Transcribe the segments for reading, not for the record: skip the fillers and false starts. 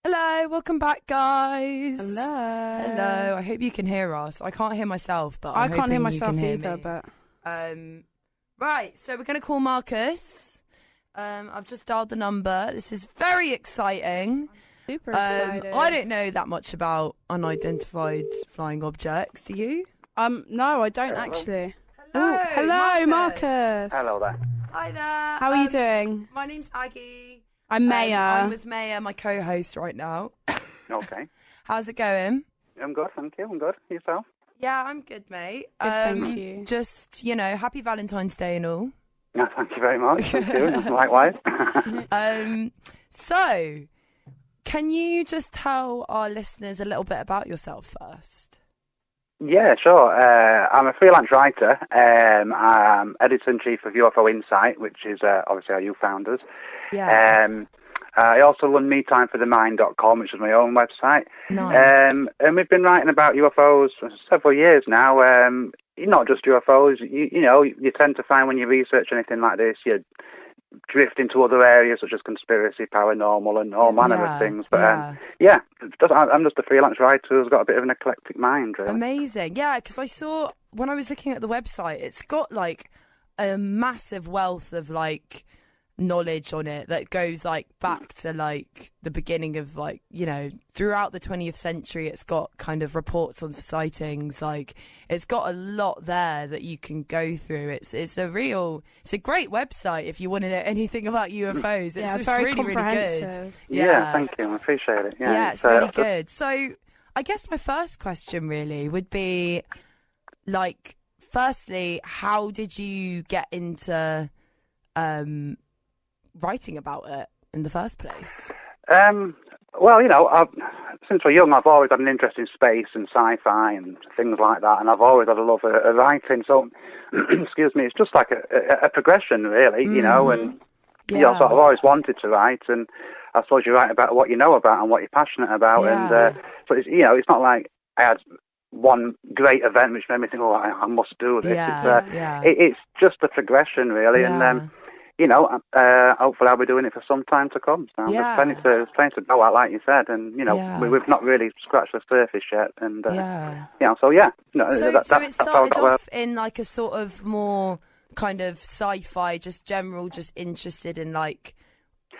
Hello, welcome back, guys. Hello. Hello. I hope you can hear us. I can't hear myself, but I can't hear myself you can hear either. me. But Right, so we're going to call Marcus. I've just dialed the number. This is very exciting. super excited. I don't know that much about unidentified flying objects. Do you? No, I don't actually. Hello, Hello, Marcus. Hello there. Hi there. How are you doing? My name's Aggie. I'm Maya. I'm with Maya, my co-host right now. Okay. How's it going? I'm good, thank you. I'm good. Yourself? Yeah, I'm good, mate. Good, thank you. Just, happy Valentine's Day and all. No, thank you very much. Thank you. Likewise. So, can you just tell our listeners a little bit about yourself first? Yeah, sure. I'm a freelance writer. I'm editor-in-chief of UFO Insight, which is obviously our youth founders. Yeah. I also run MeTimeForTheMind.com, which is my own website. Nice. And we've been writing about UFOs for several years now. Not just UFOs. You tend to find when you research anything like this, you drift into other areas such as conspiracy, paranormal, and all manner of things. But I'm just a freelance writer who's got a bit of an eclectic mind, really. Amazing. Yeah, because I saw, when I was looking at the website, it's got like a massive wealth of like knowledge on it that goes like back to like the beginning of like throughout the 20th century. It's got kind of reports on sightings, like it's got a lot there that you can go through. It's a great website if you want to know anything about UFOs. It's very really comprehensive. good. Yeah, thank you. I appreciate it. Yeah, it's really good. So I guess my first question really would be like, firstly, how did you get into writing about it in the first place? Since we're young, I've always had an interest in space and sci-fi and things like that, and I've always had a love of writing. So, excuse me, it's just like a progression, really, and sort of always wanted to write, and I suppose you write about what you know about and what you're passionate about, and so it's not like I had one great event which made me think, I must do this. It's just a progression, really, and hopefully I'll be doing it for some time to come. So there's plenty to go at, like you said, and we've not really scratched the surface yet. And so it started off in like a sort of more kind of sci-fi, just general, just interested in like.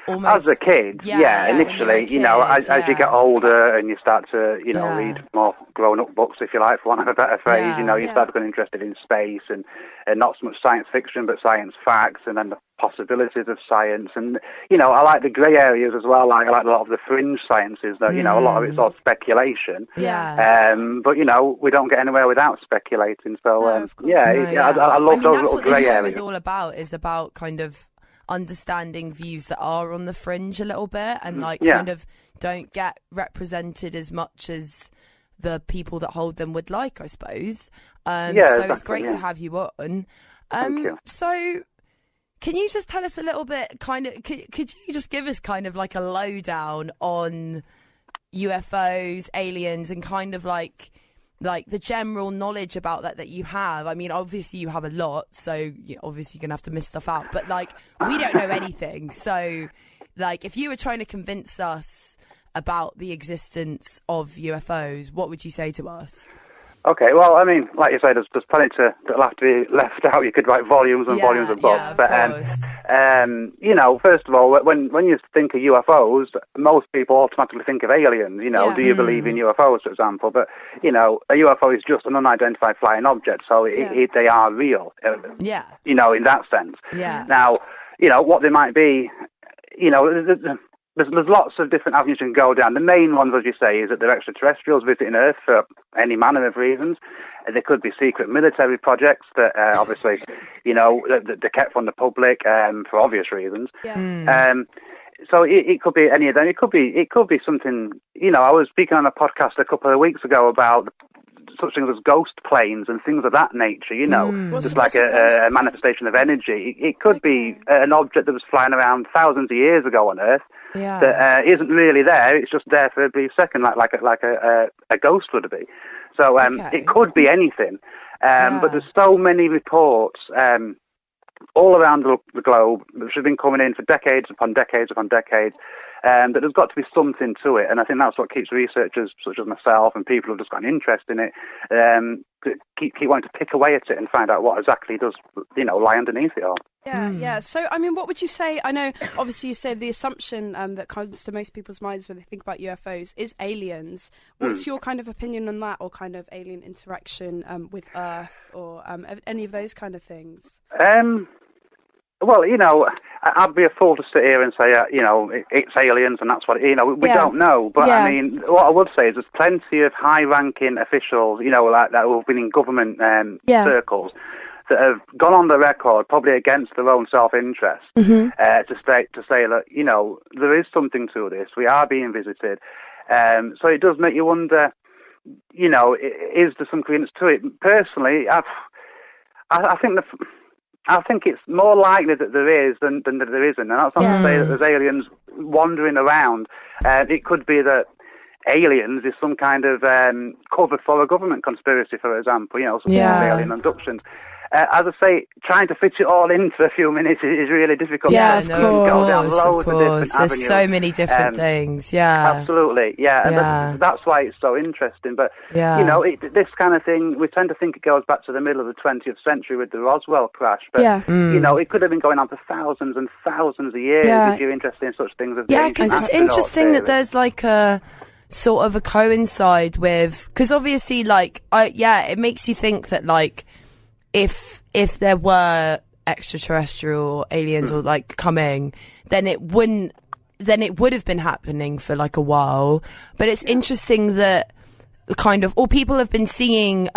Almost, as a kid, initially, as you get older and you start to, read more grown-up books, if you like, for want of a better phrase, you start getting interested in space and not so much science fiction, but science facts, and then the possibilities of science. And, I like the grey areas as well. Like, I like a lot of the fringe sciences, though, a lot of it's all speculation. Yeah. But, we don't get anywhere without speculating. So, I love those little grey areas. That's what this show is about kind of understanding views that are on the fringe a little bit and kind of don't get represented as much as the people that hold them would like, I suppose. It's great to have you on. Thank you. So can you just tell us a little bit, kind of, could you just give us kind of like a lowdown on UFOs, aliens, and kind of like the general knowledge about that you have? I mean, obviously you have a lot, so you're obviously going to have to miss stuff out. But, we don't know anything. So, if you were trying to convince us about the existence of UFOs, what would you say to us? Okay, well, I mean, like you say, there's plenty that'll have to be left out. You could write volumes and volumes of books. Of course. First of all, when you think of UFOs, most people automatically think of aliens. Do you believe in UFOs, for example? But, a UFO is just an unidentified flying object, so they are real. In that sense. Yeah. Now, what they might be, There's lots of different avenues you can go down. The main ones, as you say, is that they're extraterrestrials visiting Earth for any manner of reasons. There could be secret military projects that, obviously, they're kept from the public for obvious reasons. Yeah. So it could be any of them. It could be something. I was speaking on a podcast a couple of weeks ago about such things as ghost planes and things of that nature, just like a manifestation of energy. It could be an object that was flying around thousands of years ago on Earth that isn't really there. It's just there for a brief second, like a ghost would be. So it could be anything. But there's so many reports all around the globe, which have been coming in for decades upon decades upon decades. That there's got to be something to it, and I think that's what keeps researchers such as myself and people who've just got an interest in it keep wanting to pick away at it and find out what exactly does lie underneath it all. Yeah. So, I mean, what would you say? I know, obviously, you say the assumption that comes to most people's minds when they think about UFOs is aliens. What's your kind of opinion on that, or kind of alien interaction with Earth, or any of those kind of things? Well, I'd be a fool to sit here and say, it's aliens and that's what, we don't know. But, I mean, what I would say is there's plenty of high-ranking officials, like that who've been in government circles that have gone on the record, probably against their own self-interest, to say that, there is something to this. We are being visited. So it does make you wonder, is there some credence to it? Personally, I think it's more likely that there is than that there isn't. And that's not to say that there's aliens wandering around. It could be that aliens is some kind of cover for a government conspiracy, for example, some kind of alien abductions. As I say, trying to fit it all into a few minutes is really difficult. Yeah, of course. There's so many different things. Yeah, absolutely. Yeah, and that's why it's so interesting. But this kind of thing, we tend to think it goes back to the middle of the 20th century with the Roswell crash. But it could have been going on for thousands and thousands of years if you're interested in such things as because it's interesting that there's like a sort of a coincide with, because obviously, it makes you think that if there were extraterrestrial aliens or coming, then it would have been happening for a while. But it's interesting that people have been seeing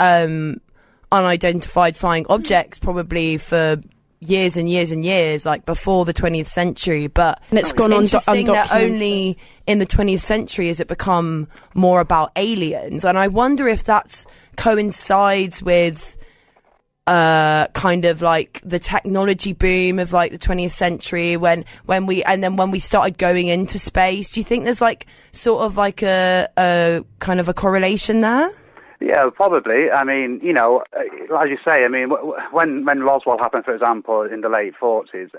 unidentified flying objects probably for years and years and years, before the 20th century. But and it's gone interesting that only in the 20th century has it become more about aliens. And I wonder if that coincides with the technology boom of the 20th century when we started going into space. Do you think there's sort of a kind of a correlation there? Yeah, probably. I mean, as you say, I mean, when Roswell happened, for example, in the late 40s,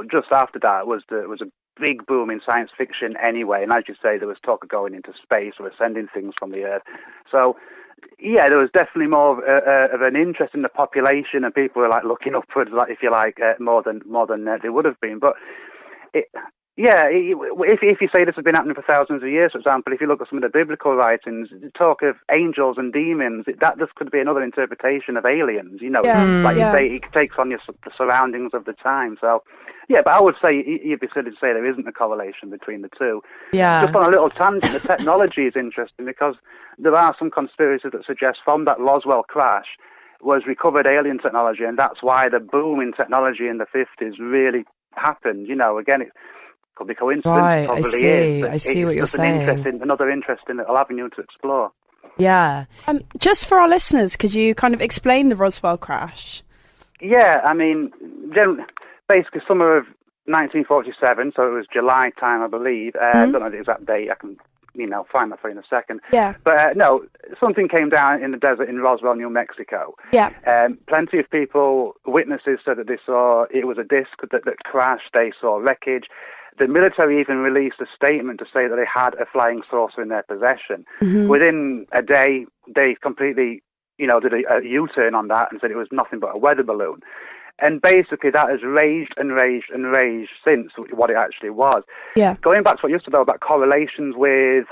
just after that was a big boom in science fiction anyway. And as you say, there was talk of going into space or sending things from the Earth. So, yeah, there was definitely more of an interest in the population, and people were looking upwards, if you like, more than they would have been. But if you say this has been happening for thousands of years, for example, if you look at some of the biblical writings, talk of angels and demons, that just could be another interpretation of aliens. You say, it takes on the surroundings of the time. So, but I would say you'd be silly to say there isn't a correlation between the two. Yeah. Just on a little tangent, the technology is interesting because there are some conspiracies that suggest from that Roswell crash was recovered alien technology, and that's why the boom in technology in the 50s really happened. Again, it could be coincidence. Right, Probably I see what you're saying. Another interesting little avenue to explore. Yeah. Just for our listeners, could you kind of explain the Roswell crash? Yeah, I mean, basically summer of 1947, so it was July time, I believe. I don't know the exact date. I can, find that for you in a second. Yeah. But no, something came down in the desert in Roswell, New Mexico. Yeah. Plenty of people, witnesses, said that they saw it was a disc that crashed. They saw wreckage. The military even released a statement to say that they had a flying saucer in their possession. Mm-hmm. Within a day, they completely, did a U-turn on that and said it was nothing but a weather balloon. And basically that has raged and raged and raged since what it actually was. Yeah. Going back to what you used to know about correlations with,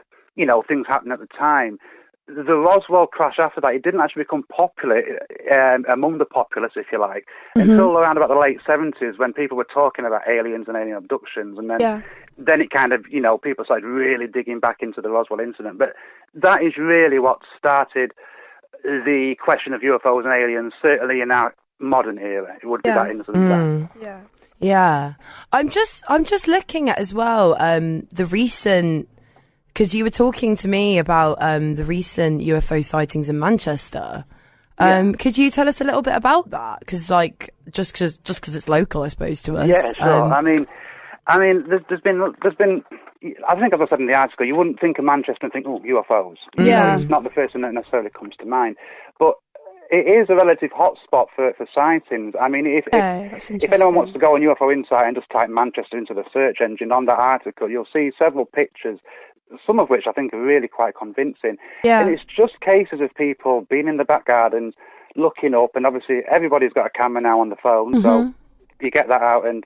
things happening at the time, the Roswell crash after that, it didn't actually become popular among the populace, if you like, until around about the late 70s when people were talking about aliens and alien abductions. And then it kind of, people started really digging back into the Roswell incident. But that is really what started the question of UFOs and aliens, certainly in our modern era. It would be that incident. Yeah. I'm just looking at as well the recent, because you were talking to me about the recent UFO sightings in Manchester. Could you tell us a little bit about that? Because just because it's local, I suppose, to us. Yeah, sure. I mean, there's been. I think, as I said in the article, you wouldn't think of Manchester and think, UFOs. Yeah. It's not the first thing that necessarily comes to mind. But it is a relative hotspot for sightings. I mean, if anyone wants to go on UFO Insight and just type Manchester into the search engine, on that article, you'll see several pictures, some of which I think are really quite convincing. Yeah. And it's just cases of people being in the back gardens, looking up, and obviously everybody's got a camera now on the phone, so you get that out, and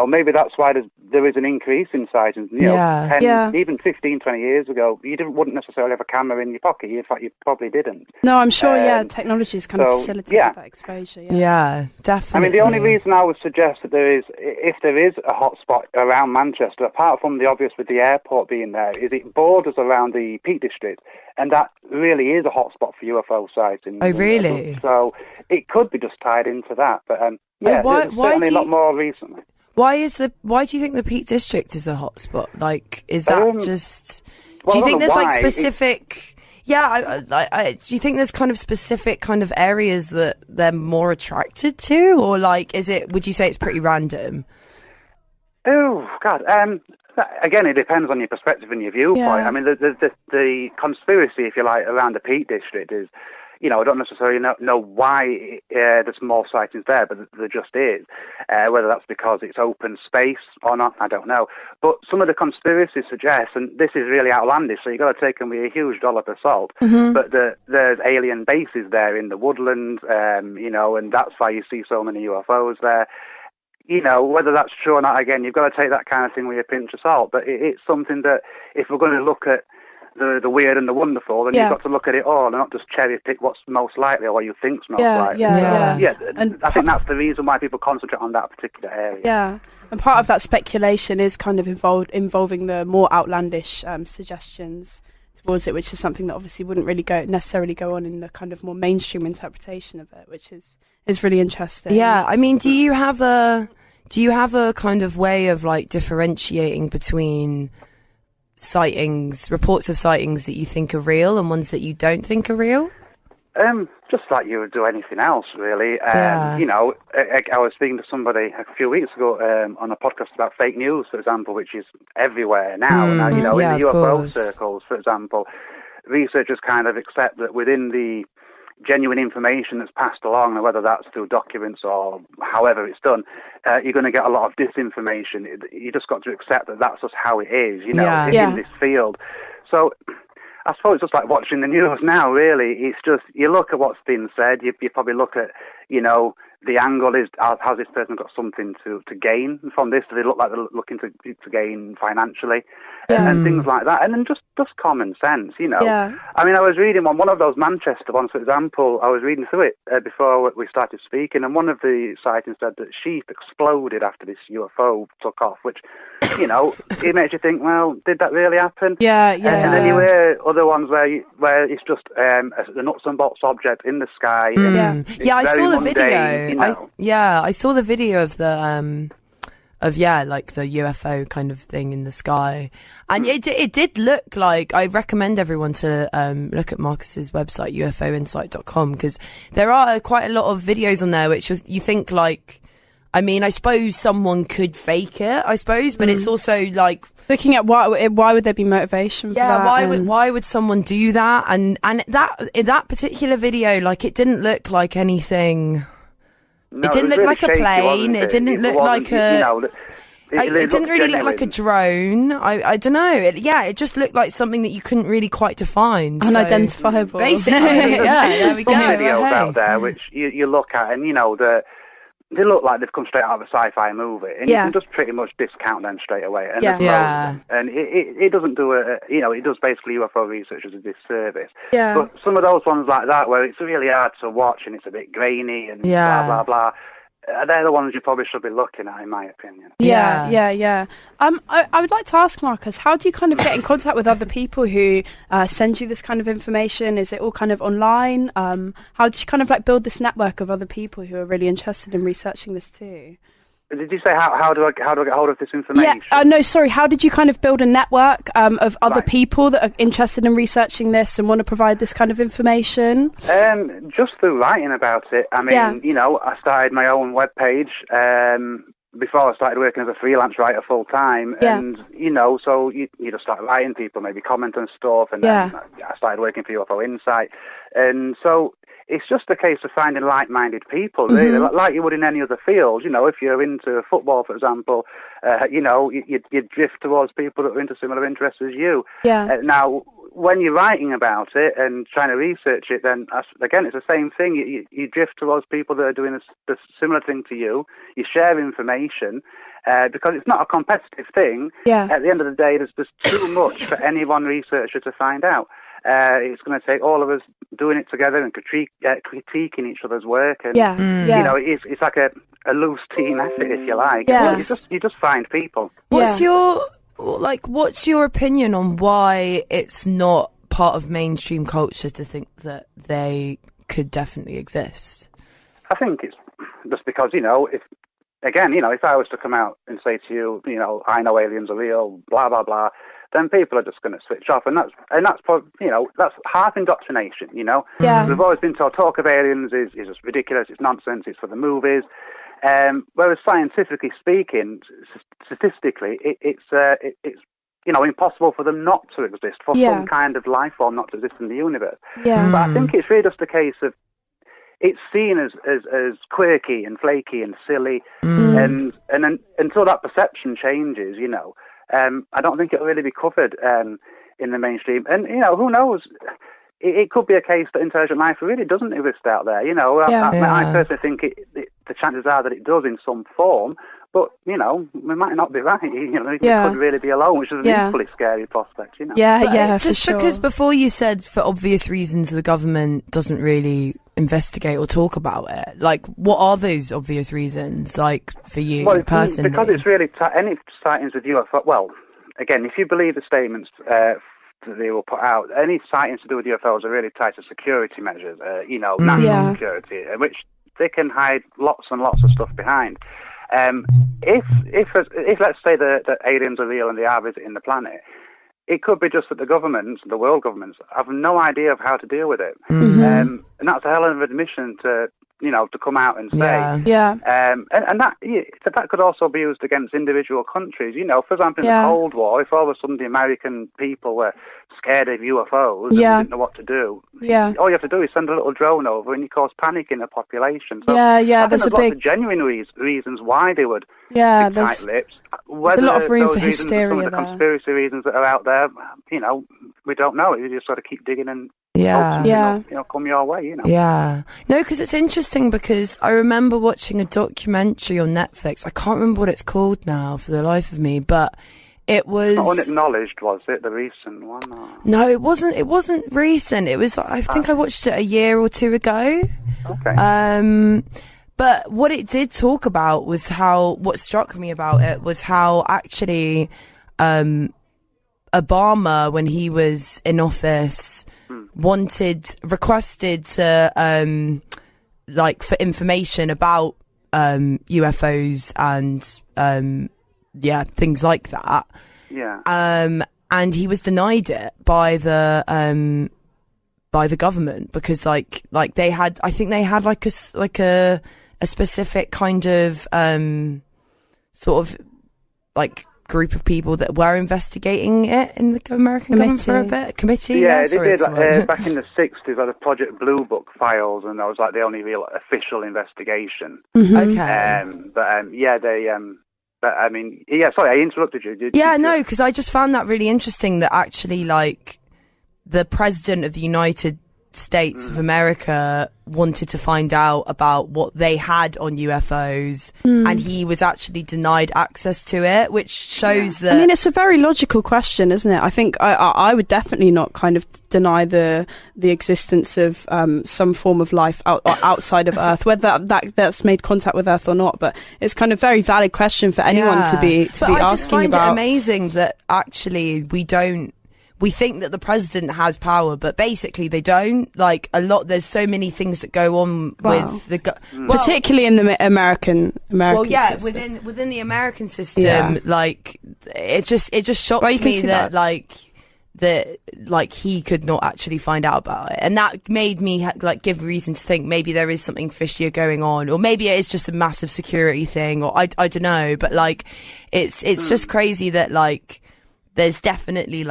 maybe that's why there is an increase in sightings. 10, even 15, 20 years ago, you wouldn't necessarily have a camera in your pocket. In fact, you probably didn't. No, I'm sure, technology's kind of facilitated that exposure. Yeah, definitely. I mean, the only reason I would suggest that if there is a hotspot around Manchester, apart from the obvious with the airport being there, is it borders around the Peak District, and that really is a hotspot for UFO sightings. Oh, really? So it could be just tied into that, but certainly a lot more recently. Why do you think the Peak District is a hotspot? Like, is that just? Do you think there's like specific? Do you think there's kind of specific kind of areas that they're more attracted to, or like, would you say it's pretty random? Oh God. Again, it depends on your perspective and your viewpoint. Yeah. I mean, the conspiracy, if you like, around the Peak District is, I don't necessarily know why there's more sightings there, but there just is. Whether that's because it's open space or not, I don't know. But some of the conspiracies suggest, and this is really outlandish, so you've got to take them with a huge dollop of salt, but there's alien bases there in the woodland, and that's why you see so many UFOs there. Whether that's true or not, again, you've got to take that kind of thing with a pinch of salt. But it's something that, if we're going to look at the weird and the wonderful, then you've got to look at it all and not just cherry pick what's most likely or what you think's most likely. And I think that's the reason why people concentrate on that particular area. Yeah, and part of that speculation is kind of involving the more outlandish suggestions towards it, which is something that obviously wouldn't really necessarily go on in the kind of more mainstream interpretation of it, which is really interesting. Yeah, I mean, do you have a kind of way of like differentiating between reports of sightings that you think are real and ones that you don't think are real? Just like you would do anything else, really. I was speaking to somebody a few weeks ago on a podcast about fake news, for example, which is everywhere now. Now, in the UFO circles, for example, researchers kind of accept that within the genuine information that's passed along, and whether that's through documents or however it's done, you're going to get a lot of disinformation. You just got to accept that that's just how it is, in this field. So I suppose it's just like watching the news now, really. It's just, you look at what's been said, you probably look at, the angle is, has this person got something to gain from this? Do they look like they're looking to gain financially? And things like that. And then just common sense, Yeah. I mean, I was reading one of those Manchester ones, for example. I was reading through it before we started speaking, and one of the sightings said that sheep exploded after this UFO took off, which, it makes you think, well, did that really happen? Yeah. And then you hear other ones where it's just a nuts and bolts object in the sky. I saw the video. I saw the video of the like the UFO kind of thing in the sky, and it did look like, I recommend everyone to look at Marcus's website, ufoinsight.com, because there are quite a lot of videos on there which you think like, I mean, I suppose someone could fake it, but it's also like looking at why would there be motivation for that? Why would someone do that? And that particular video, like, it didn't look like anything. No, it didn't look really like a shaky, plane. It didn't look like a. It didn't really look like a drone. I don't know. It just looked like something that you couldn't really quite define. Unidentifiable. Basically, there we go. Some videos out there which you look at, and they look like they've come straight out of a sci-fi movie, and you can just pretty much discount them straight away. And and it doesn't do it does basically UFO researchers a disservice. Yeah. But some of those ones like that, where it's really hard to watch and it's a bit grainy and blah blah blah, they're the ones you probably should be looking at, in my opinion. Yeah. I would like to ask Marcus, how do you kind of get in contact with other people who send you this kind of information? Is it all kind of online? How do you kind of like build this network of other people who are really interested in researching this too? Did you say how do I get hold of this information? Yeah, no, sorry. How did you kind of build a network of other people that are interested in researching this and want to provide this kind of information? Just through writing about it. I mean, I started my own webpage before I started working as a freelance writer full time, and so you just start writing, people maybe comment on stuff, and then I started working for UFO Insight, and so it's just a case of finding like-minded people, really, like you would in any other field. If you're into football, for example, you drift towards people that are into similar interests as you. Yeah. Now, when you're writing about it and trying to research it, then again, it's the same thing. You drift towards people that are doing a similar thing to you. You share information because it's not a competitive thing. Yeah. At the end of the day, there's too much for any one researcher to find out. It's going to take all of us doing it together and critiquing each other's work. And, it's like a loose team effort, if you like. Yes. You just find people. What's your opinion on why it's not part of mainstream culture to think that they could definitely exist? I think it's just because, if I was to come out and say to you, I know aliens are real, blah, blah, blah, then people are just going to switch off, and that's that's half indoctrination. Yeah. We've always been told talk of aliens is just ridiculous, it's nonsense, it's for the movies. Whereas scientifically speaking, statistically, it's impossible for them not to exist, for some kind of life form not to exist in the universe. Yeah. But I think it's really just a case of it's seen as quirky and flaky and silly, and until that perception changes, I don't think it'll really be covered in the mainstream. And who knows? It could be a case that intelligent life really doesn't exist out there. I personally think the chances are that it does in some form, but we might not be right. It could really be alone, which is an equally scary prospect. Just because before you said for obvious reasons the government doesn't really investigate or talk about it. Like, what are those obvious reasons? Like for you personally? Because it's really any sightings with UFO. Well, again, if you believe the statements that they will put out, any sightings to do with UFOs are really tied to security measures. National security, which they can hide lots and lots of stuff behind. If let's say that aliens are real and they are visiting the planet, it could be just that the world governments, have no idea of how to deal with it. And that's a hell of an admission to come out and say. Yeah. And that could also be used against individual countries. For example, in the Cold War, if all of a sudden the American people were scared of UFOs and didn't know what to do, all you have to do is send a little drone over and you cause panic in the population. So there's lots of genuine reasons why they would be tight-lipped. There's a lot of room for hysteria some of the conspiracy reasons that are out there, we don't know. You just got to keep digging and come your way, Yeah. No, because it's interesting because I remember watching a documentary on Netflix. I can't remember what it's called now for the life of me, but it was... Not Unacknowledged, was it? The recent one? Or... No, it wasn't. It wasn't recent. It was, I think I watched it a year or two ago. Okay. But what it did talk about was what struck me about it was how actually Obama, when he was in office, requested to for information about UFOs and things like that. Yeah. And he was denied it by the government because like they had, I think they had like a specific kind of sort of like group of people that were investigating it in the American government for a bit. Committee? Yeah, they did. Back in the 60s, like the Project Blue Book files, and that was like the only real official investigation. Okay. Sorry, I interrupted you. Because I just found that really interesting that actually, like, the President of the United States of America wanted to find out about what they had on UFOs, and he was actually denied access to it, which shows that... I mean, it's a very logical question, isn't it? I think I would definitely not kind of deny the existence of some form of life outside of Earth, whether that's made contact with Earth or not, but it's kind of very valid question for anyone to be asking about. I just find it amazing that actually we think that the president has power, but basically they don't. Like, there's so many things that go on with the... particularly in the American system. within the American system, like, it just shocks me that he could not actually find out about it. And that made me, give reason to think maybe there is something fishier going on, or maybe it is just a massive security thing, or I don't know. But, it's just crazy that, there's definitely,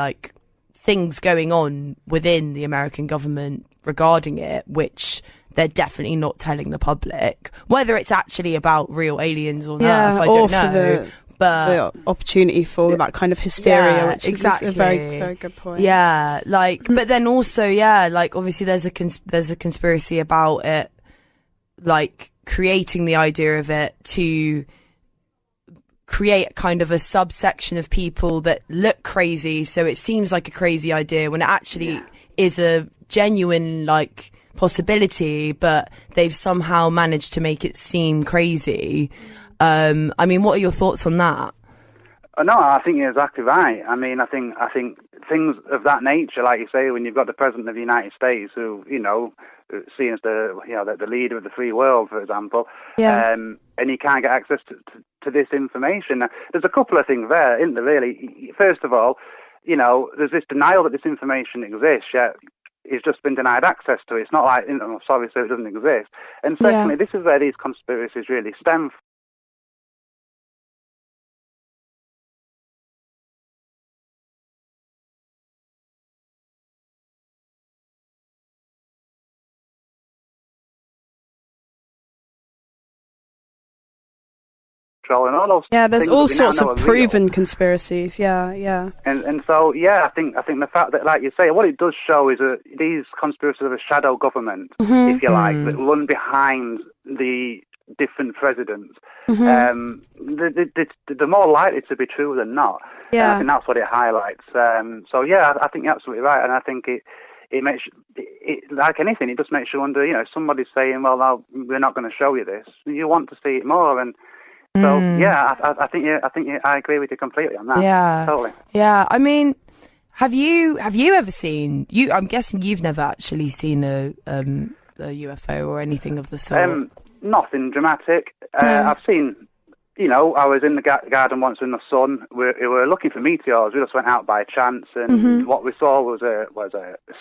things going on within the American government regarding it, which they're definitely not telling the public. Whether it's actually about real aliens on Earth, I or don't know. The opportunity for that kind of hysteria, which exactly. is a very, very good point. Yeah, like, but then also, like, obviously there's a conspiracy about it, like, creating the idea of it to create kind of a subsection of people that look crazy, so it seems like a crazy idea when it actually is a genuine, like, possibility, but they've somehow managed to make it seem crazy. I mean, what are your thoughts on that? No, I think you're exactly right. I mean, I think things of that nature, like you say, when you've got the President of the United States who, you know, seen as the leader of the free world, for example, and you can't get access to this information. There's a couple of things there, isn't there, really? First of all, you know, there's this denial that this information exists, yet he's just been denied access to it. It's not like, you know, sorry, so it doesn't exist. And secondly, this is where these conspiracies really stem from. And all those there's all sorts of proven real. Conspiracies. And so I think the fact that, like you say, what it does show is that these conspiracies are a shadow government, if you like, that run behind the different presidents. They're more likely to be true than not. And I think that's what it highlights. I think you're absolutely right, and I think it makes it, like anything, it just makes you wonder. You know, if somebody's saying, "Well, no, we're not going to show you this," you want to see it more. And so I agree with you completely on that. Yeah, totally. Yeah, I mean, have you ever seen? I'm guessing you've never actually seen a UFO or anything of the sort. Nothing dramatic. I've seen. You know, I was in the garden once in the sun. We were looking for meteors. We just went out by chance, and what we saw was a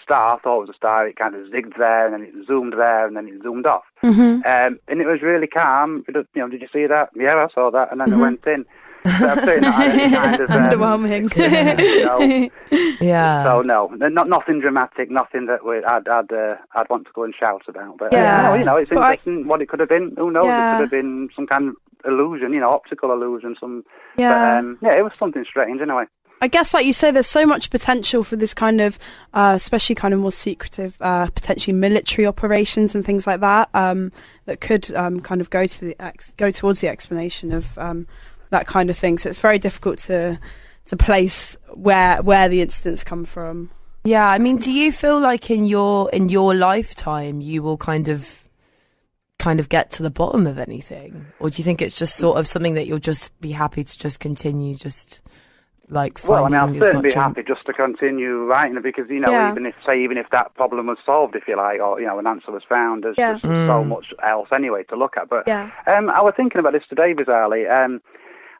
star. Thought it was a star. It kind of zigged there, and then it zoomed there, and then it zoomed off. And it was really calm. You know, did you see that? Yeah, I saw that, and then it went in. So I'm saying that kind of underwhelming. So no, nothing dramatic, nothing that I'd want to go and shout about. But you know, it's interesting what it could have been. Who knows? It could have been some kind of illusion, you know, optical illusion. But it was something strange anyway. I guess, like you say, there's so much potential for this kind of, especially kind of more secretive, potentially military operations and things like that, that could kind of go towards the explanation of that kind of thing. So it's very difficult to place where the incidents come from. Yeah, I mean, do you feel like in your lifetime you will kind of get to the bottom of anything, or do you think it's just sort of something that you'll just be happy to just continue, just like finding? Well, I mean, I'll certainly be happy just to continue writing it, because, you know, even if that problem was solved, if you like, or, you know, an answer was found, there's just so much else anyway to look at. But I was thinking about this today, bizarrely.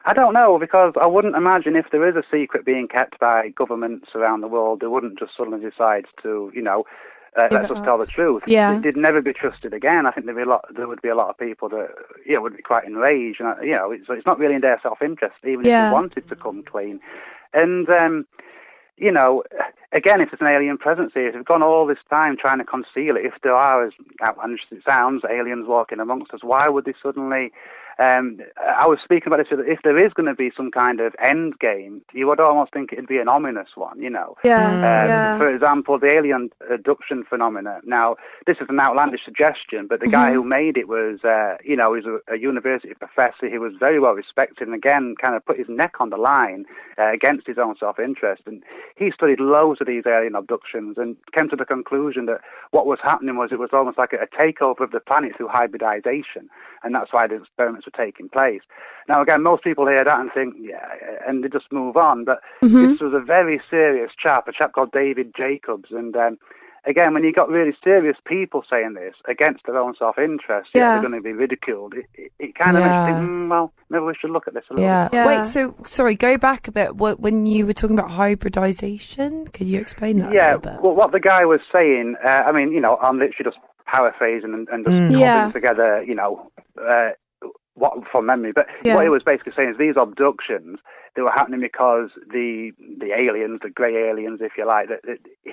I don't know, because I wouldn't imagine if there is a secret being kept by governments around the world, they wouldn't just suddenly decide to, you know, let's just tell the truth. They'd never be trusted again. I think there would be a lot of people that would be quite enraged. And, you know, it's not really in their self-interest, even if they wanted to come clean. And you know, again, if there's an alien presence here, if we've gone all this time trying to conceal it, if there are, as outlandish as it sounds, aliens walking amongst us, why would they suddenly... I was speaking about this, if there is going to be some kind of end game, you would almost think it'd be an ominous one, you know. For example, the alien abduction phenomena. Now, this is an outlandish suggestion, but the guy who made it was, you know, he's a university professor. He was very well respected, and again, kind of put his neck on the line against his own self-interest. And he studied loads of these alien abductions and came to the conclusion that what was happening was it was almost like a takeover of the planet through hybridization, and that's why the experiments were taking place. Now, again, most people hear that and think, and they just move on. But this was a very serious chap, a chap called David Jacobs. And again, when you got really serious people saying this against their own self-interest, they're going to be ridiculed. It kind of makes you think, well, maybe we should look at this a little bit. Wait, so, sorry, go back a bit. When you were talking about hybridization, could you explain that a little bit? Well, what the guy was saying, I mean, you know, I'm literally just paraphrasing and just putting together, you know, what from memory, but what he was basically saying is these abductions, they were happening because the aliens, the grey aliens, if you like, that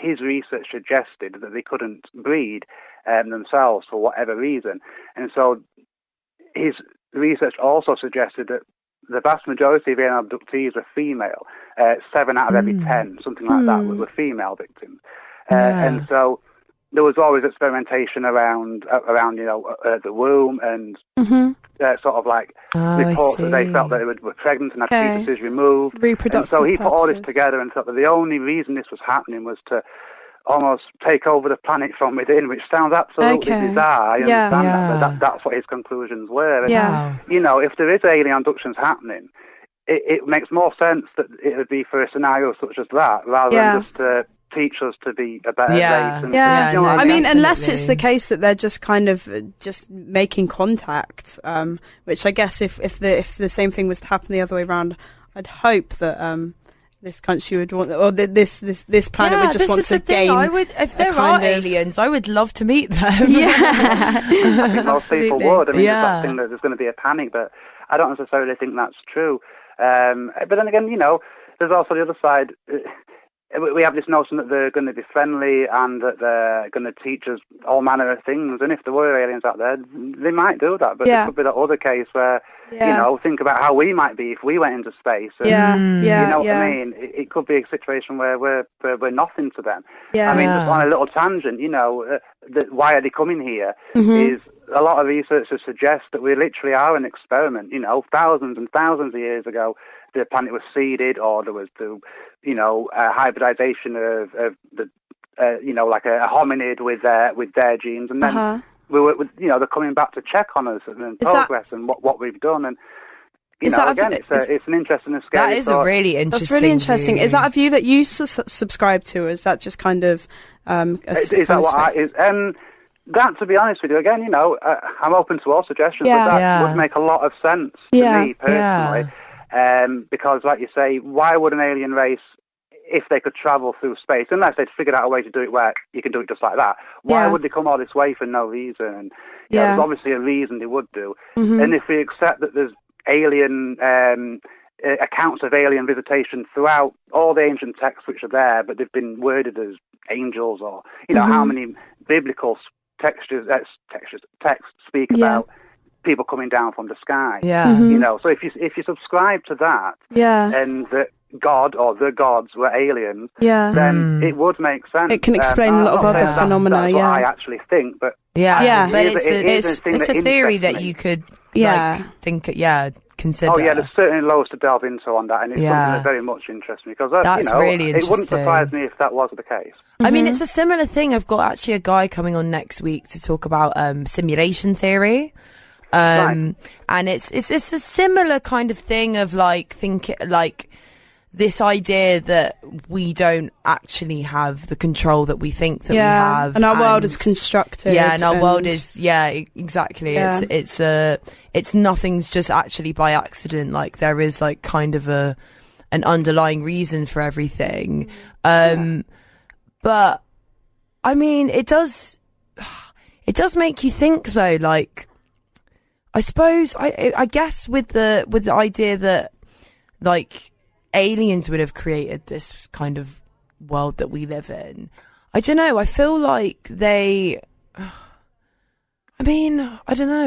his research suggested that they couldn't breed themselves for whatever reason. And so his research also suggested that the vast majority of alien abductees were female. 7 out of every 10, something like that, were female victims. And so there was always experimentation around the womb and sort of like reports that they felt that they were pregnant and had fetuses removed. Reproductive and so he put all this purposes. together and thought that the only reason this was happening was to almost take over the planet from within, which sounds absolutely bizarre. I understand that, but that's what his conclusions were. And, you know, if there is alien abductions happening, it makes more sense that it would be for a scenario such as that, rather than just to teach us to be a better race. And I mean, unless it's the case that they're just kind of just making contact, which I guess if the same thing was to happen the other way around, I'd hope that this country would want, or this planet would just want to gain. If there are aliens, I would love to meet them. I think most people would. I mean, there's that thing that there's going to be a panic, but I don't necessarily think that's true. But then again, you know, there's also the other side. We have this notion that they're going to be friendly and that they're going to teach us all manner of things. And if there were aliens out there, they might do that. But there could be that other case where, you know, think about how we might be if we went into space. And, you know what I mean? It could be a situation where we're nothing to them. I mean, just on a little tangent, you know, why are they coming here is a lot of researchers suggest that we literally are an experiment. You know, thousands and thousands of years ago, the planet was seeded, or there was hybridization of the like a hominid with their genes, and then they're coming back to check on us and progress and what we've done. And it's an interesting and scary. That is a really interesting. That's really interesting. View. Is that a view that you subscribe to? Or is that just kind of? That, to be honest with you, again, you know, I'm open to all suggestions, but that would make a lot of sense to me personally. Because, like you say, why would an alien race, if they could travel through space, unless they'd figured out a way to do it where you can do it just like that, why would they come all this way for no reason? And there's obviously a reason they would do. And if we accept that there's alien accounts of alien visitation throughout all the ancient texts which are there, but they've been worded as angels, or, you know, how many biblical texts speak about people coming down from the sky. You know, so if you subscribe to that, and that God or the gods were aliens, then it would make sense. It can explain a lot of other phenomena. That's what I actually think, but but it's a theory that you could consider. Oh yeah, there's certainly loads to delve into on that, and it's something that very much interests me, because really it wouldn't surprise me if that was the case. I mean, it's a similar thing. I've got actually a guy coming on next week to talk about simulation theory. And it's a similar kind of thing of this idea that we don't actually have the control that we think that we have, and our world is constructed. And our world is exactly. It's nothing's just actually by accident. Like, there is like kind of an underlying reason for everything. But I mean, it does make you think though. Like, I suppose I guess with the idea that like aliens would have created this kind of world that we live in. I don't know. I feel like I don't know.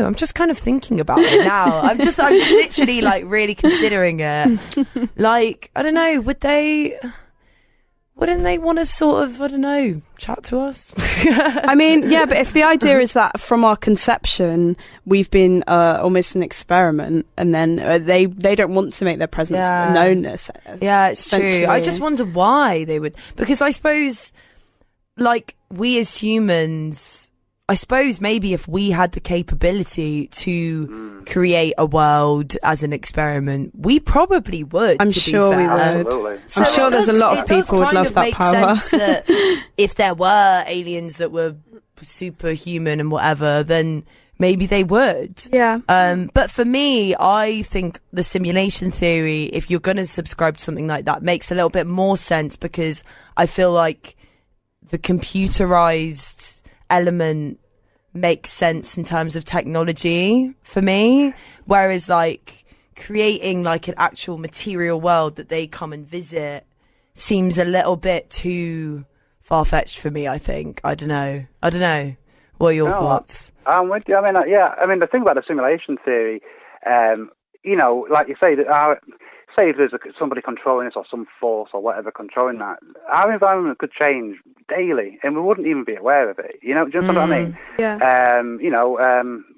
I'm just kind of thinking about it now. I'm just literally like really considering it. Like, I don't know. Wouldn't they want to sort of, I don't know, chat to us? I mean, but if the idea is that from our conception, we've been almost an experiment, and then they don't want to make their presence known. Yeah, it's true. I just wonder why they would. Because I suppose, like, we as humans, I suppose maybe if we had the capability to create a world as an experiment, we probably would. I'm sure we would. Absolutely. I'm sure there's a lot of people would love that power. That if there were aliens that were superhuman and whatever, then maybe they would. But for me, I think the simulation theory, if you're going to subscribe to something like that, makes a little bit more sense, because I feel like the computerized element makes sense in terms of technology for me, whereas like creating like an actual material world that they come and visit seems a little bit too far-fetched for me, I think. I don't know. What are your thoughts? I'm with you. I mean, the thing about the simulation theory, like you say, say if there's somebody controlling us or some force or whatever controlling that, our environment could change daily and we wouldn't even be aware of it. Do you know what I mean? Yeah.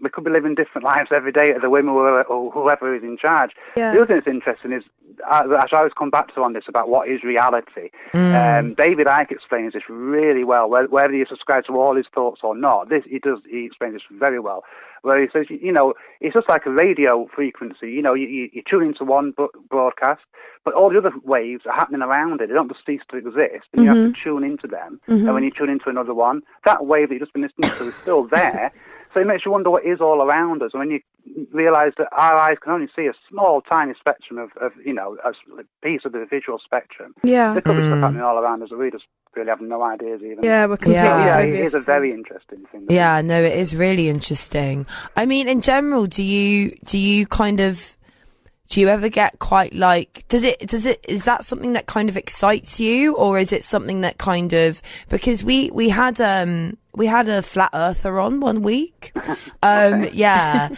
We could be living different lives every day at the whim or whoever is in charge. Yeah. The other thing that's interesting is, I always come back to on this about what is reality. David Icke explains this really well, whether you subscribe to all his thoughts or not. He explains this very well, where he says, it's just like a radio frequency. You tune into one broadcast, but all the other waves are happening around it. They don't just cease to exist, and you have to tune into them. And when you tune into another one, that wave that you've just been listening to is still there. So it makes you wonder what is all around us. And when you realise that our eyes can only see a small, tiny spectrum of a piece of the visual spectrum. Yeah. There could be stuff happening all around us that we just really have no ideas even. Yeah, we're completely oblivious. It is a very interesting thing. Yeah, no, it is really interesting. I mean, in general, do you ever get quite like, is that something that kind of excites you, or is it something that kind of, because we had a flat earther on one week. Yeah.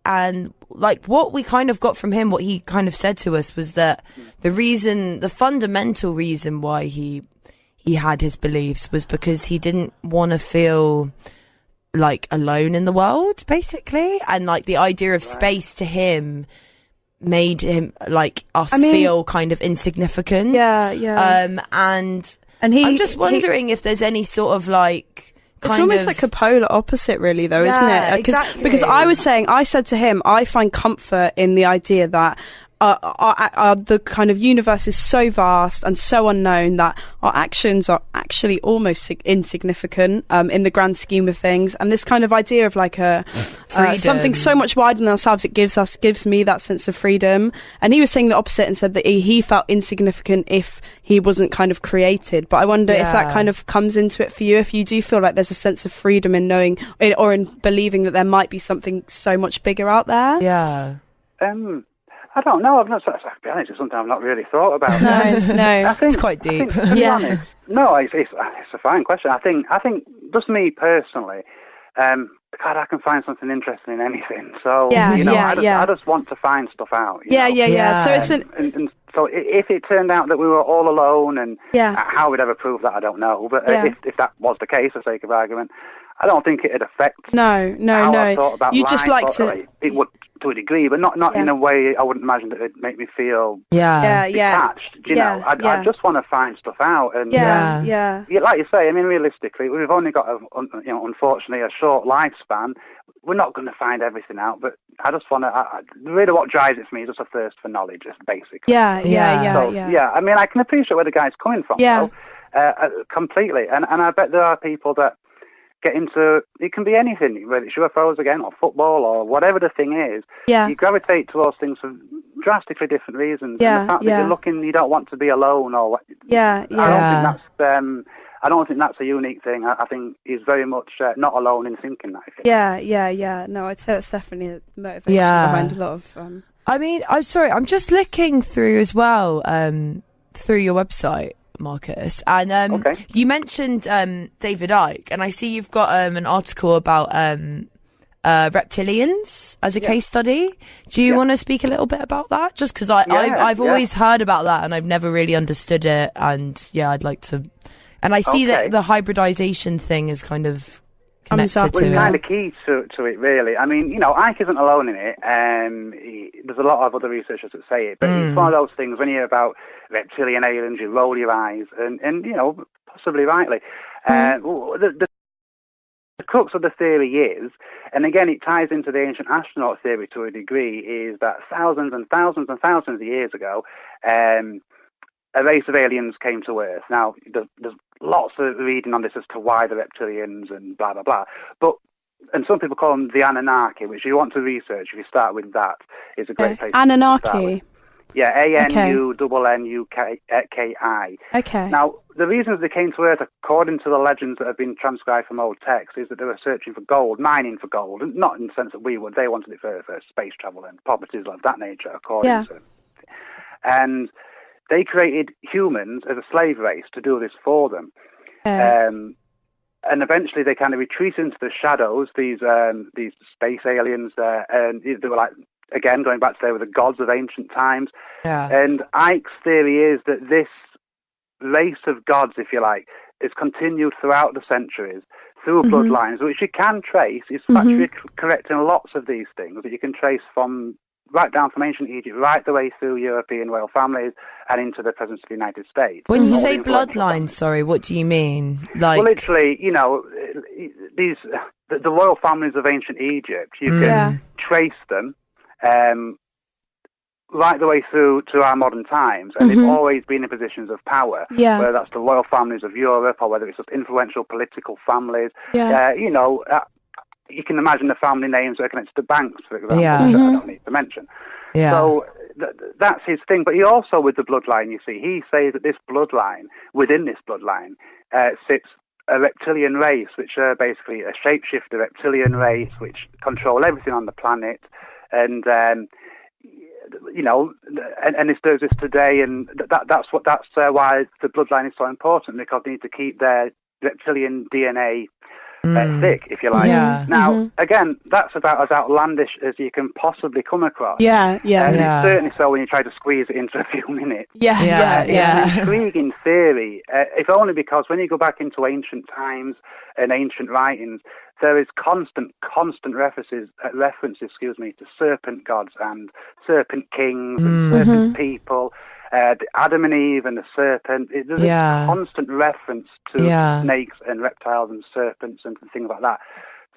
And like what we kind of got from him, what he kind of said to us was that the fundamental reason why he had his beliefs was because he didn't want to feel like alone in the world, basically. And like the idea of space to him made him like us feel kind of insignificant. Yeah, yeah. And I'm just wondering if there's any sort of like, it's almost like a polar opposite, really, though, isn't it? Exactly. Because I said to him, I find comfort in the idea that the kind of universe is so vast and so unknown that our actions are actually almost insignificant in the grand scheme of things. And this kind of idea of like something so much wider than ourselves, it gives me that sense of freedom. And he was saying the opposite and said that he felt insignificant if he wasn't kind of created. But I wonder if that kind of comes into it for you, if you do feel like there's a sense of freedom in knowing or in believing that there might be something so much bigger out there. Yeah. I don't know. To be honest, it's something I've not really thought about. No. I think, it's quite deep. To be honest, no, it's a fine question. I think just me personally, God, I can find something interesting in anything. So I just want to find stuff out. Yeah. So it's so if it turned out that we were all alone, and how we'd ever prove that, I don't know. But if that was the case, for sake of argument, I don't think it'd affect how I thought about you life. Just like to. It would to a degree, but not in a way I wouldn't imagine that it'd make me feel detached. Do you know? I just want to find stuff out. And like you say, I mean, realistically, we've only got unfortunately a short lifespan. We're not going to find everything out, but I just want to. Really, what drives it for me is just a thirst for knowledge, just basically. Yeah. I mean, I can appreciate where the guy's coming from, though, completely. And I bet there are people that get into, it can be anything, whether it's UFOs again, or football, or whatever the thing is. Yeah. You gravitate towards things for drastically different reasons. And the fact that you're looking, you don't want to be alone, or I don't think that's a unique thing. I think he's very much not alone in thinking that. Yeah. No, I'd say that's definitely a motivation behind a lot of. I mean, I'm sorry, I'm just looking through as well, through your website, Marcus, and you mentioned David Icke, and I see you've got an article about reptilians as a case study. Do you want to speak a little bit about that? Just because I've always heard about that and I've never really understood it, and I'd like to. And I see that the hybridization thing is kind of connected to it. It's kind of key to it, really. I mean, Icke isn't alone in it. There's a lot of other researchers that say it, but it's one of those things when you hear about reptilian aliens, you roll your eyes, and possibly rightly. The crux of the theory is, and again it ties into the ancient astronaut theory to a degree, is that thousands and thousands and thousands of years ago, a race of aliens came to Earth. Now, there's lots of reading on this as to why the reptilians and blah, blah, blah. And some people call them the Anunnaki, which you want to research, if you start with that, is a great place Anunnaki. to start with. Yeah, ANUNNUKI. Okay. Now, the reasons they came to Earth, according to the legends that have been transcribed from old texts, is that they were searching for gold, mining for gold. Not in the sense that we would. They wanted it for space travel and properties of that nature, according to them. And they created humans as a slave race to do this for them. And eventually they kind of retreat into the shadows, these space aliens there, and they were like, again, going back to they were the gods of ancient times. Yeah. And Ike's theory is that this race of gods, if you like, is continued throughout the centuries through bloodlines, which you can trace. It's factually correct in lots of these things that you can trace from right down from ancient Egypt, right the way through European royal families and into the presence of the United States. When you say bloodlines, sorry, what do you mean? Like, well, literally, you know, the royal families of ancient Egypt, you can trace them right the way through to our modern times, and they've always been in positions of power, whether that's the royal families of Europe or whether it's just influential political families. You know, you can imagine the family names that are connected to banks, for example, which I don't need to mention. So that's his thing. But he also, with the bloodline, you see, he says that this bloodline, within this bloodline, sits a reptilian race, which are basically a shapeshifter reptilian race, which control everything on the planet. And, you know, and this does this today, and that's why the bloodline is so important, because they need to keep their reptilian DNA thick, if you like. Now, again, that's about as outlandish as you can possibly come across. And it's certainly so when you try to squeeze it into a few minutes. It's an intriguing theory, if only because when you go back into ancient times and ancient writings, there is constant references, to serpent gods and serpent kings and serpent people. Adam and Eve and the serpent. There's a constant reference to snakes and reptiles and serpents and things like that.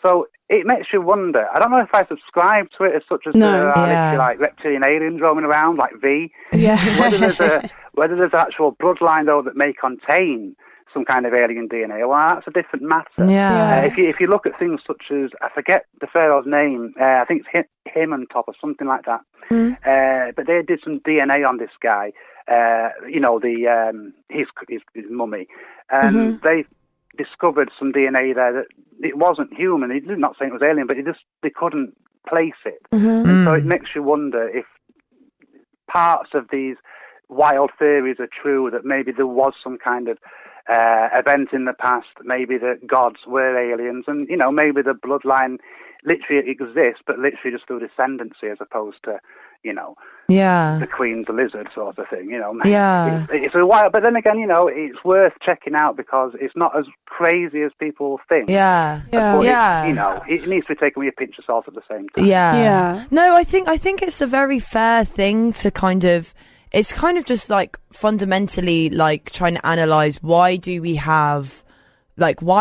So it makes you wonder. I don't know if I subscribe to it as such as there are literally like reptilian aliens roaming around like V. Whether there's actual bloodline though that may contain some kind of alien DNA, well, that's a different matter. If you look at things such as, I forget the pharaoh's name, I think it's Himantop or something like that. But they did some DNA on this guy, you know, his mummy, and they discovered some DNA there that it wasn't human. They're not saying it was alien, but they couldn't place it. And so it makes you wonder if parts of these wild theories are true, that maybe there was some kind of event in the past, maybe the gods were aliens, and, you know, maybe the bloodline literally exists, but literally just through descendancy as opposed to, you know, the Queen's lizard sort of thing, you know. It's a while, but then again, you know, it's worth checking out because it's not as crazy as people think. You know, it needs to be taken with a pinch of salt at the same time. No, I think it's a very fair thing to kind of, it's kind of just like fundamentally like trying to analyze why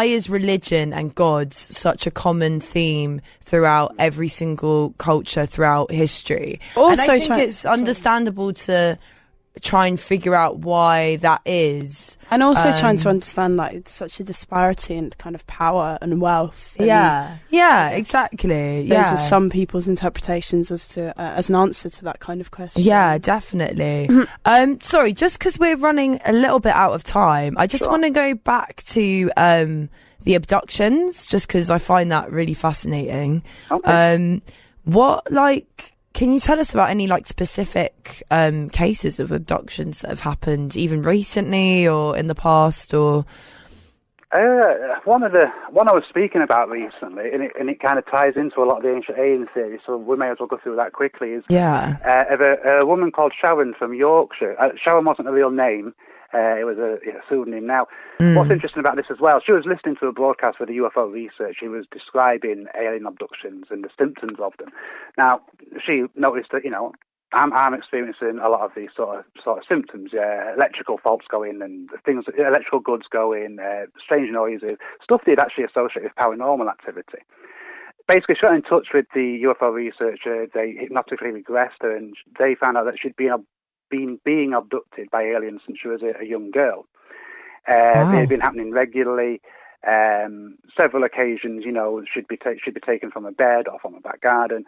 is religion and gods such a common theme throughout every single culture throughout history. Also, and I think it's understandable to try and figure out why that is. And also trying to understand that it's such a disparity in kind of power and wealth. And exactly. Those are some people's interpretations as an answer to that kind of question. Yeah, definitely. Sorry, just because we're running a little bit out of time, I just want to go back to the abductions, just because I find that really fascinating. Can you tell us about any like specific cases of abductions that have happened even recently or in the past, or? One I was speaking about recently, and it kind of ties into a lot of the ancient alien theories, so we may as well go through that quickly. Is of a woman called Sharon from Yorkshire. Sharon wasn't a real name. It was a pseudonym. Now, what's interesting about this as well, she was listening to a broadcast with the UFO research. She was describing alien abductions and the symptoms of them. Now, she noticed that, you know, I'm experiencing a lot of these sort of symptoms. Electrical faults go in, and things, electrical goods go in, strange noises, stuff they'd actually associate with paranormal activity. Basically, she got in touch with the UFO researcher. They hypnotically regressed her, and they found out that she'd been being abducted by aliens since she was a young girl. It had been happening regularly. Several occasions, you know, she'd be taken from a bed or from a back garden.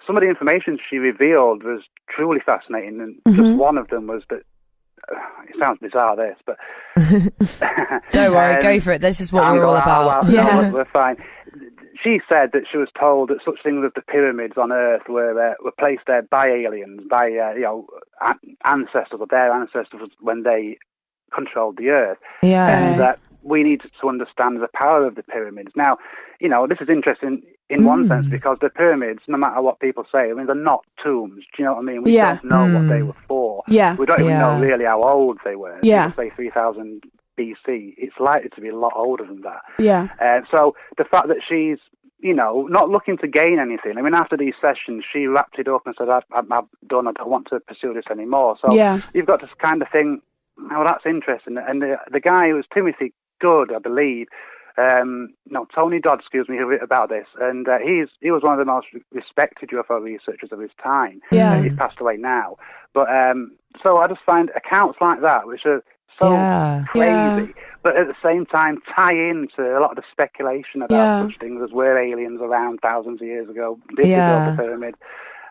Some of the information she revealed was truly fascinating, and just one of them was that, it sounds bizarre this, but... Don't worry, go for it. This is what we're all about. No, we're fine. she said that she was told that such things as the pyramids on Earth were placed there by aliens, by ancestors or their ancestors when they controlled the Earth. Yeah. And that we needed to understand the power of the pyramids. Now, this is interesting in one sense because the pyramids, no matter what people say, I mean, they're not tombs. Do you know what I mean? We don't know what they were for. Yeah. We don't even know really how old they were. Yeah. People say 3,000 BC. It's likely to be a lot older than that. Yeah. So the fact that she's, not looking to gain anything. I mean, after these sessions, she wrapped it up and said, I'm done. I don't want to pursue this anymore. So you've got to kind of think, oh, that's interesting. And the guy who was Timothy Good, I believe, Tony Dodd, excuse me, who wrote about this, and he was one of the most respected UFO researchers of his time. Yeah. He's passed away now. But so I just find accounts like that, which are so crazy, but at the same time tie into a lot of the speculation about such things as were aliens around thousands of years ago, did they build the pyramid.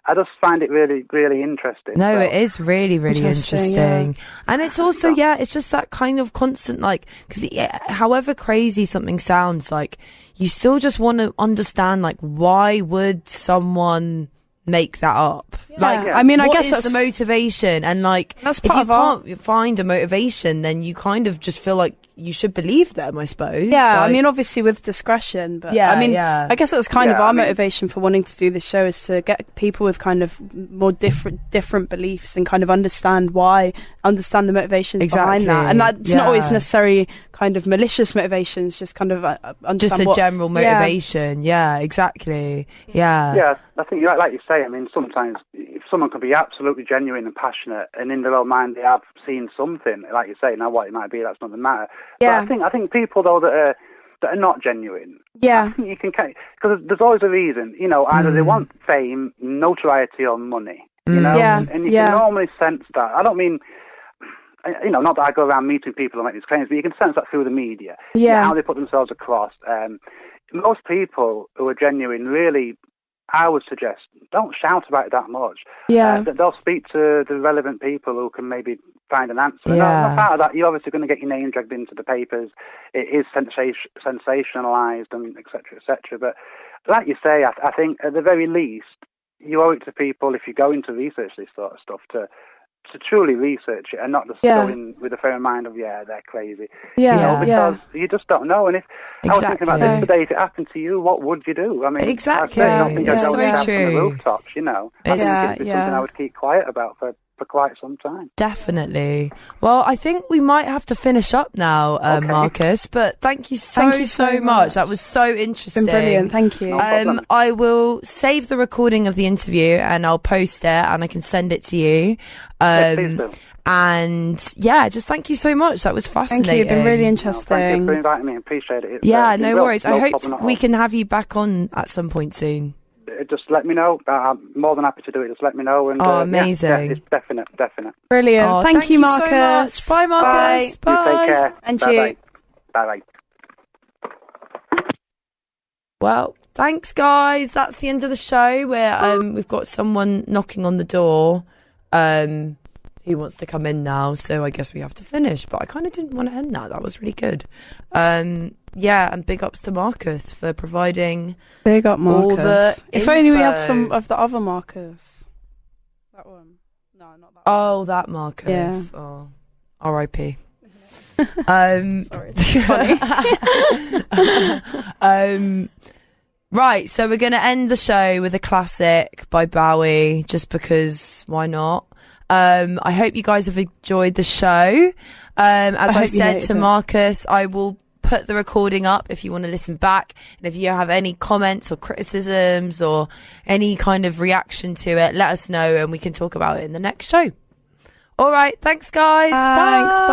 I just find it really, really interesting. No, it is really, really interesting. Yeah. And it's also, it's just that kind of constant, like, because however crazy something sounds, like, you still just want to understand, like, why would someone make that up? Yeah. Like, I mean, I guess that's the motivation. And, like, that's if you can't find a motivation, then you kind of just feel like you should believe them, I suppose. Yeah, like, I mean, obviously with discretion, but I guess it was kind of our motivation for wanting to do this show is to get people with kind of more different beliefs and kind of understand the motivations behind that. And that's not always necessarily kind of malicious motivations, just kind of understand just a general motivation. Yeah, exactly. Yeah. Yeah, I think, like you say, I mean, sometimes if someone can be absolutely genuine and passionate, and in their own mind they have seen something, like you say, now what it might be, that's not the matter. Yeah. But I think people though that are not genuine. Yeah. I think you can, because there's always a reason. Either they want fame, notoriety, or money. And you can normally sense that. I don't mean, not that I go around meeting people and make these claims, but you can sense that through the media. How they put themselves across. Most people who are genuine really, I would suggest, don't shout about it that much. They'll speak to the relevant people who can maybe find an answer. And as part of that, you're obviously going to get your name dragged into the papers. It is sensationalised and et cetera, But like you say, I think at the very least, you owe it to people, if you're going to research this sort of stuff, to truly research it and not just go in with a frame of mind of, they're crazy. Because you just don't know. And if I was thinking about this today, if it happened to you, what would you do? I mean, exactly. I don't think I'd go down from the true. rooftops, I think it'd be something I would keep quiet about for quite some time. Definitely. Well, I think we might have to finish up now, Marcus, but thank you so much. That was so interesting. It's been brilliant. Thank you. No I will save the recording of the interview and I'll post it and I can send it to you. Please do. And just thank you so much. That was fascinating. Thank you. It's been really interesting. Thank you for inviting me. I appreciate it. No worries. I hope we can have you back on at some point soon. Just let me know. I'm more than happy to do it. Just let me know. And, amazing. It's definite. Brilliant. Thank you, Marcus. So much. Bye, Marcus. Bye. You take care. And Bye-bye. Bye-bye. Well, thanks, guys. That's the end of the show where we've got someone knocking on the door who wants to come in now. So I guess we have to finish. But I kind of didn't want to end that. That was really good. And big ups to Marcus for providing big up Marcus. All the if only we had some of the other Marcus. That one. No, not that one. Oh, that Marcus. Yeah. Oh, R.I.P. Sorry, it's funny. Right, so we're going to end the show with a classic by Bowie, just because, why not? I hope you guys have enjoyed the show. As I said to Marcus, I will put the recording up if you want to listen back. And if you have any comments or criticisms or any kind of reaction to it, let us know and we can talk about it in the next show. All right. Thanks, guys. Thanks. Bye.